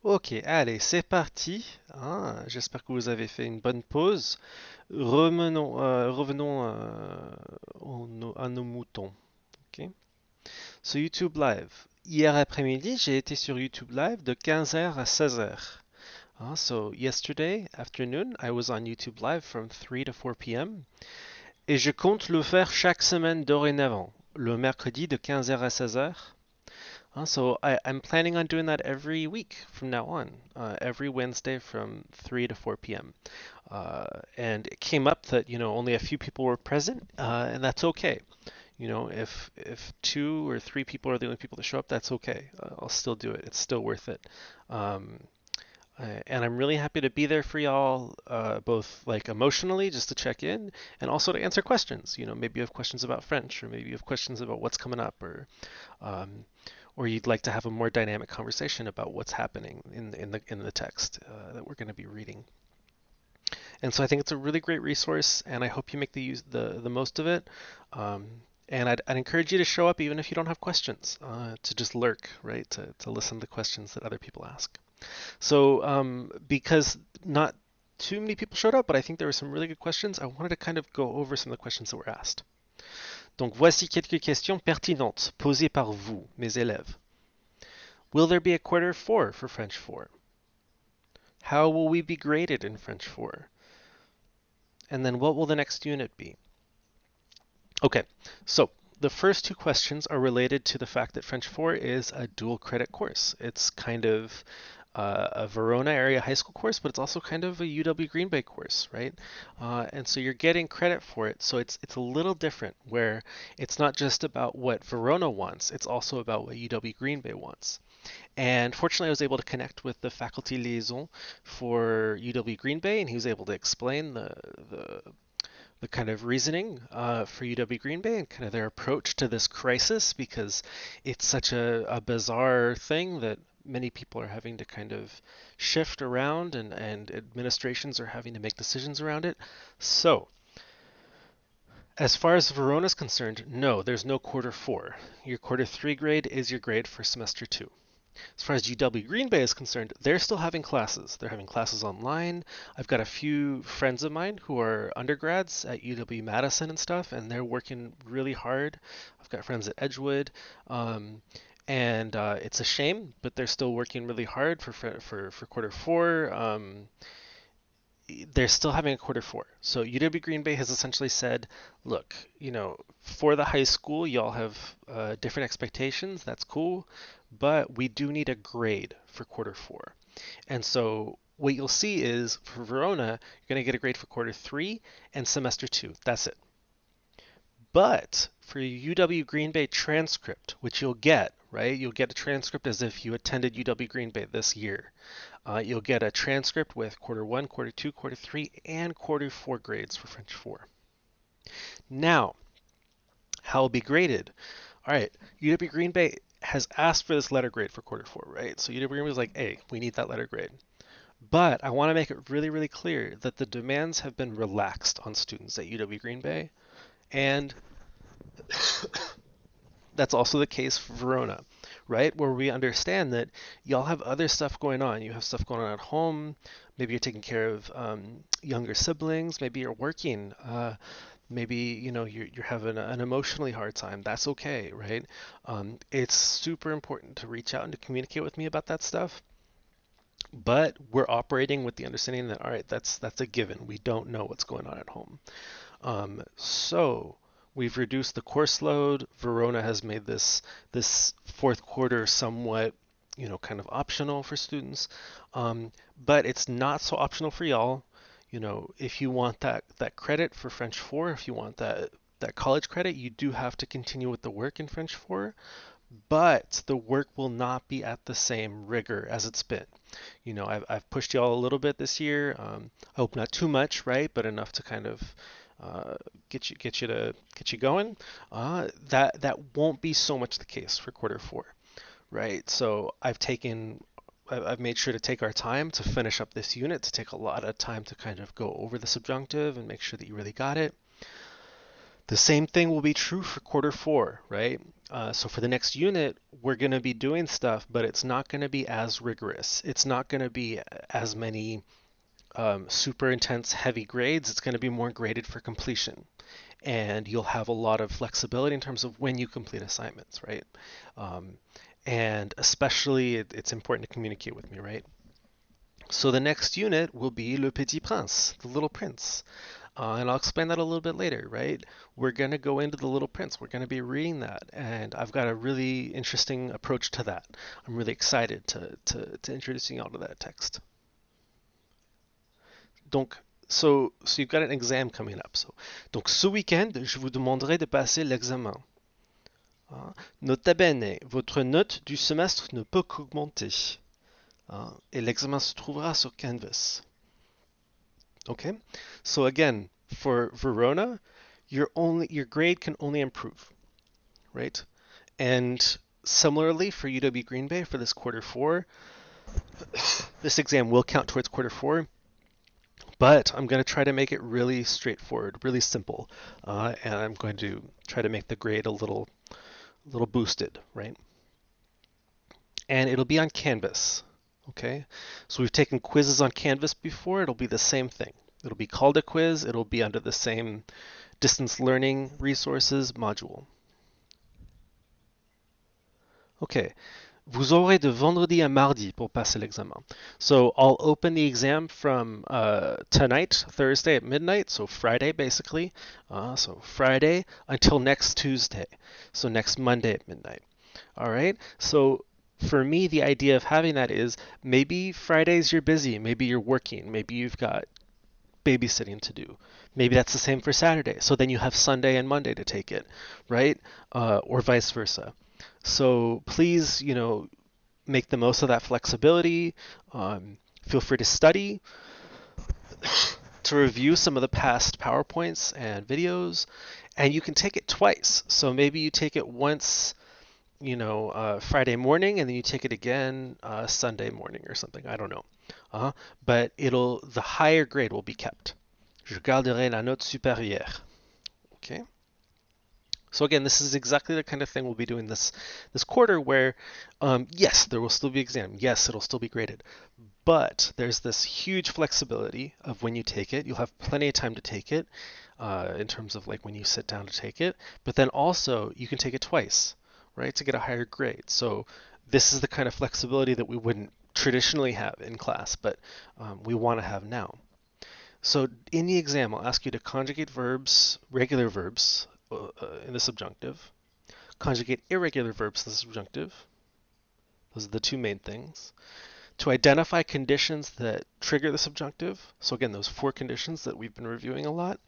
Ok, allez, c'est parti. J'espère que vous avez fait une bonne pause. Revenons à nos moutons. Ok. So YouTube Live. Hier après-midi, j'ai été sur YouTube Live de 15h à 16h. So yesterday afternoon, I was on YouTube Live from 3 to 4 p.m. Et je compte le faire chaque semaine dorénavant, le mercredi de 15h à 16h. I'm planning on doing that every week from now on, every Wednesday from 3 to 4 p.m. And it came up that only a few people were present, and that's okay. If two or three people are the only people that show up, that's okay. I'll still do it. It's still worth it. Um, and I'm really happy to be there for y'all, both like emotionally, just to check in, and also to answer questions. Maybe you have questions about French, or maybe you have questions about what's coming up, um, or you'd like to have a more dynamic conversation about what's happening in the text that we're going to be reading. And so I think it's a really great resource, and I hope you make the most of it. Um, and I'd encourage you to show up even if you don't have questions, to just lurk, right? To listen to the questions that other people ask. So because not too many people showed up, but I think there were some really good questions, I wanted to kind of go over some of the questions that were asked. Donc voici quelques questions pertinentes posées par vous, mes élèves. Will there be a quarter four for French 4? How will we be graded in French 4? And then what will the next unit be? Okay, so the first two questions are related to the fact that French 4 is a dual credit course. It's kind of a Verona area high school course, but it's also kind of a UW Green Bay course, right? And so you're getting credit for it. So it's a little different, where it's not just about what Verona wants, it's also about what UW Green Bay wants. And fortunately, I was able to connect with the faculty liaison for UW Green Bay, and he was able to explain the kind of reasoning for UW Green Bay and kind of their approach to this crisis, because it's such a bizarre thing that many people are having to kind of shift around, and administrations are having to make decisions around it. So, as far as Verona is concerned, no, there's no quarter four. Your quarter three grade is your grade for semester two. As far as UW Green Bay is concerned, they're still having classes. They're having classes online. I've got a few friends of mine who are undergrads at UW Madison and stuff, and they're working really hard. I've got friends at Edgewood, and it's a shame, but they're still working really hard for quarter four. They're still having a quarter four. So UW Green Bay has essentially said, look, for the high school, y'all have different expectations. That's cool, but we do need a grade for quarter four. And so what you'll see is for Verona, you're going to get a grade for quarter three and semester two. That's it. But for your UW Green Bay transcript, which you'll get, right? You'll get a transcript as if you attended UW Green Bay this year. You'll get a transcript with quarter one, quarter two, quarter three, and quarter four grades for French 4. Now, how it'll be graded. All right, UW Green Bay has asked for this letter grade for quarter four, right? So UW Green Bay is like, hey, we need that letter grade. But I want to make it really, really clear that the demands have been relaxed on students at UW Green Bay, and that's also the case for Verona, right? Where we understand that y'all have other stuff going on. You have stuff going on at home. Maybe you're taking care of younger siblings. Maybe you're working. Maybe you're having an emotionally hard time. That's okay, right? It's super important to reach out and to communicate with me about that stuff. But we're operating with the understanding that, all right, that's a given. We don't know what's going on at home. So we've reduced the course load. Verona has made this fourth quarter somewhat, kind of optional for students, but it's not so optional for y'all. If you want that credit for French 4, if you want that college credit, you do have to continue with the work in French 4, but the work will not be at the same rigor as it's been. I've pushed y'all a little bit this year. I hope not too much, right? But enough to kind of uh, get you going. That won't be so much the case for quarter four, right? So I've made sure to take our time to finish up this unit, to take a lot of time to kind of go over the subjunctive and make sure that you really got it. The same thing will be true for quarter four, right? So for the next unit, we're going to be doing stuff, but it's not going to be as rigorous. It's not going to be as many super intense heavy grades. It's going to be more graded for completion. And you'll have a lot of flexibility in terms of when you complete assignments, right? And especially, it's important to communicate with me, right? So the next unit will be Le Petit Prince, the Little Prince. And I'll explain that a little bit later, right? We're going to go into the Little Prince. We're going to be reading that. And I've got a really interesting approach to that. I'm really excited to introducing you all to that text. Donc, so you've got an exam coming up. Donc, ce week-end, je vous demanderai de passer l'examen. Nota bene, votre note du semestre ne peut qu'augmenter. Et l'examen se trouvera sur Canvas. Okay? So again, for Verona, your grade can only improve, right? And similarly for UW Green Bay for this quarter four, this exam will count towards quarter four, but I'm going to try to make it really straightforward, really simple, and I'm going to try to make the grade a little boosted, right? And it'll be on Canvas, okay? So we've taken quizzes on Canvas before. It'll be the same thing. It'll be called a quiz. It'll be under the same distance learning resources module. Okay. Vous aurez de vendredi à mardi pour passer l'examen. So I'll open the exam from tonight, Thursday at midnight, so Friday basically. So Friday until next Tuesday, so next Monday at midnight. All right. So for me, the idea of having that is maybe Fridays you're busy, maybe you're working, maybe you've got babysitting to do. Maybe that's the same for Saturday. So then you have Sunday and Monday to take it, right? Or vice versa. So please, make the most of that flexibility. Feel free to study, to review some of the past PowerPoints and videos, and you can take it twice. So maybe you take it once, Friday morning, and then you take it again Sunday morning or something. I don't know. But the higher grade will be kept. Je garderai la note supérieure. Okay. So again, this is exactly the kind of thing we'll be doing this quarter where, yes, there will still be exam. Yes, it'll still be graded. But there's this huge flexibility of when you take it. You'll have plenty of time to take it in terms of like when you sit down to take it. But then also you can take it twice, right, to get a higher grade. So this is the kind of flexibility that we wouldn't traditionally have in class, but we want to have now. So in the exam, I'll ask you to conjugate verbs, regular verbs, in the subjunctive, conjugate irregular verbs in the subjunctive. Those are the two main things. To identify conditions that trigger the subjunctive. So again, those four conditions that we've been reviewing a lot.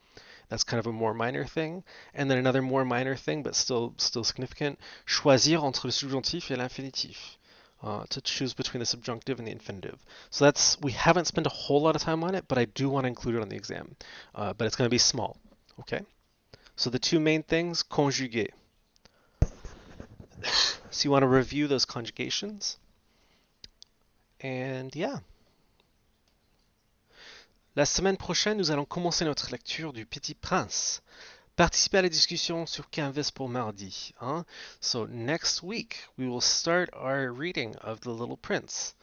That's kind of a more minor thing. And then another more minor thing, but still significant, choisir entre le subjonctif et l'infinitif. To choose between the subjunctive and the infinitive. So we haven't spent a whole lot of time on it, but I do want to include it on the exam. But it's going to be small, okay? So the two main things, conjuguer. So you want to review those conjugations. And yeah. La semaine prochaine, nous allons commencer notre lecture du Petit Prince. Participez à la discussion sur Canvas pour mardi. So next week, we will start our reading of The Little Prince.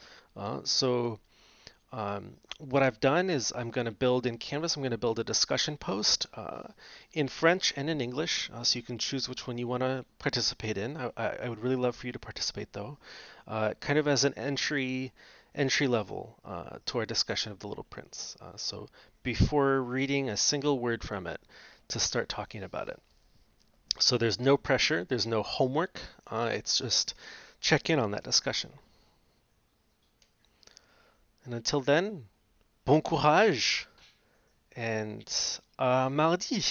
What I've done is I'm going to build in Canvas, I'm going to build a discussion post in French and in English, so you can choose which one you want to participate in. I would really love for you to participate though, kind of as an entry level to our discussion of The Little Prince. So before reading a single word from it, to start talking about it. So there's no pressure, there's no homework, it's just check in on that discussion. And until then, bon courage and à mardi.